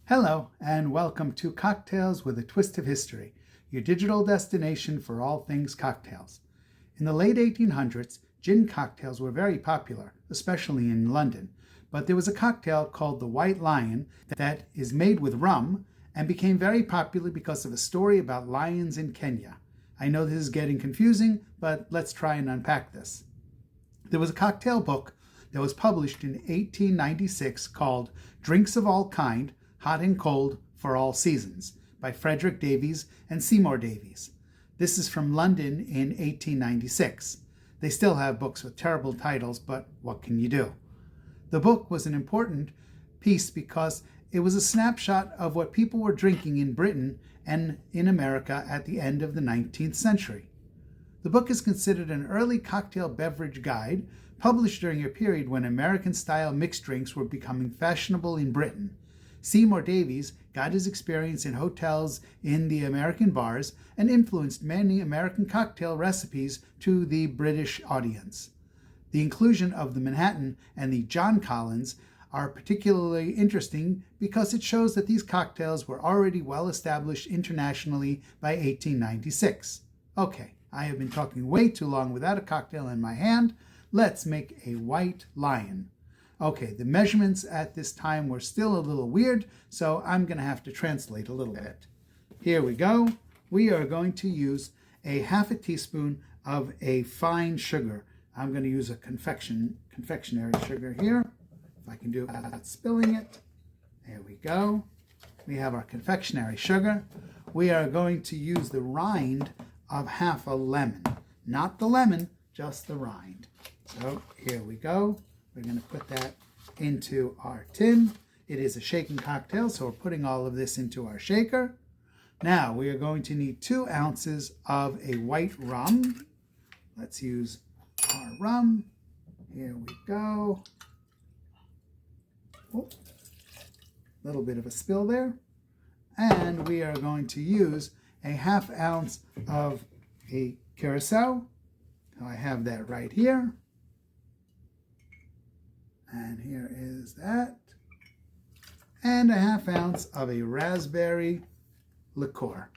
Hello, and welcome to Cocktails with a Twist of History, your digital destination for all things cocktails. In the late 1800s, gin cocktails were very popular, especially in London, but there was a cocktail called the White Lion that is made with rum and became very popular because of a story about lions in Kenya. I know this is getting confusing, but let's try and unpack this. There was a cocktail book that was published in 1896 called Drinks of All Kind, Hot and Cold for All Seasons by Frederick Davies and Seymour Davies. This is from London in 1896. They still have books with terrible titles, but what can you do? The book was an important piece because it was a snapshot of what people were drinking in Britain and in America at the end of the 19th century. The book is considered an early cocktail beverage guide, published during a period when American-style mixed drinks were becoming fashionable in Britain. Seymour Davies got his experience in hotels in the American bars and influenced many American cocktail recipes to the British audience. The inclusion of the Manhattan and the John Collins are particularly interesting because it shows that these cocktails were already well established internationally by 1896. Okay, I have been talking way too long without a cocktail in my hand. Let's make a White Lion. Okay, the measurements at this time were still a little weird, so I'm going to have to translate a little bit. Here we go. We are going to use a half a teaspoon of a fine sugar. I'm going to use a confectionery sugar here. If I can do it without spilling it. There we go. We have our confectionery sugar. We are going to use the rind of half a lemon. Not the lemon, just the rind. So here we go. We're going to put that into our tin. It is a shaken cocktail, so we're putting all of this into our shaker. Now we are going to need 2 ounces of a white rum. Let's use our rum. Here we go. Oh, a little bit of a spill there. And we are going to use a half ounce of a curacao. I have that right here. And here is that. And a half ounce of a raspberry liqueur.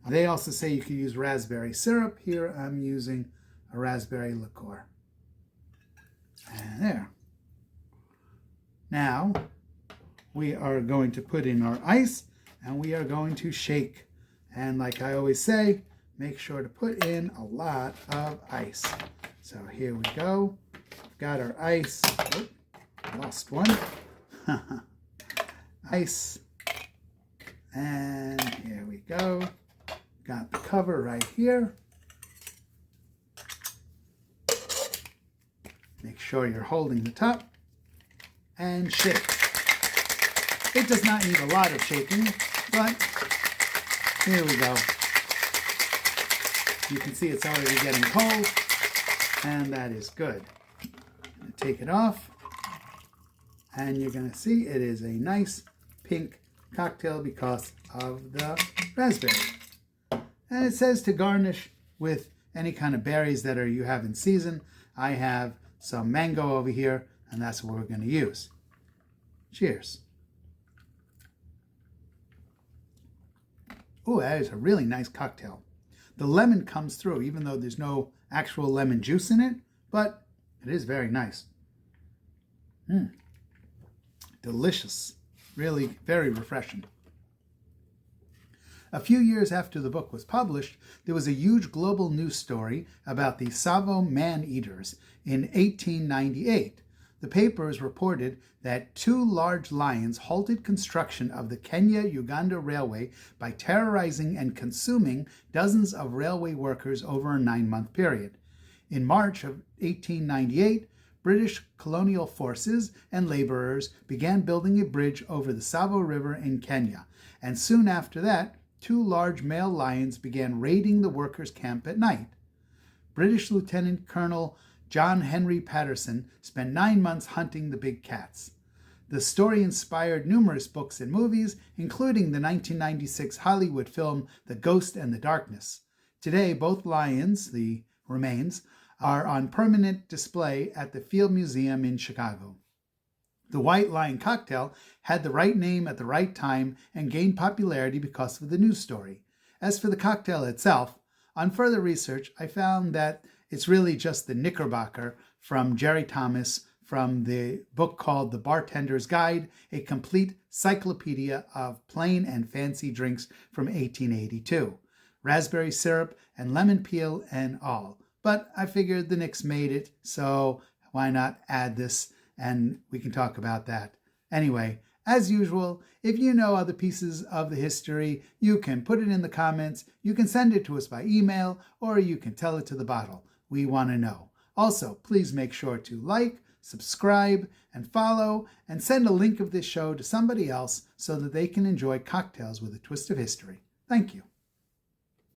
They also say you can use raspberry syrup. Here I'm using a raspberry liqueur. And there. Now we are going to put in our ice and we are going to shake. And like I always say, make sure to put in a lot of ice. So here we go. Got our ice. Oh, lost one. Ice. And here we go. Got the cover right here. Make sure you're holding the top. And shake. It does not need a lot of shaking, but here we go. You can see it's already getting cold, and that is good. Take it off, and you're going to see it is a nice pink cocktail because of the raspberry. And it says to garnish with any kind of berries that you have in season. I have some mango over here, and that's what we're going to use. Cheers. Oh, that is a really nice cocktail. The lemon comes through, even though there's no actual lemon juice in it, but it is very nice. Delicious. Really very refreshing. A few years after the book was published, there was a huge global news story about the Tsavo man-eaters in 1898. The papers reported that 2 large lions halted construction of the Kenya-Uganda Railway by terrorizing and consuming dozens of railway workers over a 9-month period. In March of 1898, British colonial forces and laborers began building a bridge over the Tsavo River in Kenya, and soon after that, 2 large male lions began raiding the workers' camp at night. British Lieutenant Colonel John Henry Patterson spent 9 months hunting the big cats. The story inspired numerous books and movies, including the 1996 Hollywood film The Ghost and the Darkness. Today, both lions, the remains, are on permanent display at the Field Museum in Chicago. The White Line cocktail had the right name at the right time and gained popularity because of the news story. As for the cocktail itself, on further research, I found that it's really just the Knickerbocker from Jerry Thomas from the book called The Bartender's Guide, a complete cyclopedia of plain and fancy drinks from 1882. Raspberry syrup and lemon peel and all. But I figured the Knicks made it, so why not add this and we can talk about that. Anyway, as usual, if you know other pieces of the history, you can put it in the comments, you can send it to us by email, or you can tell it to the bottle. We want to know. Also, please make sure to like, subscribe, and follow, and send a link of this show to somebody else so that they can enjoy cocktails with a twist of history. Thank you.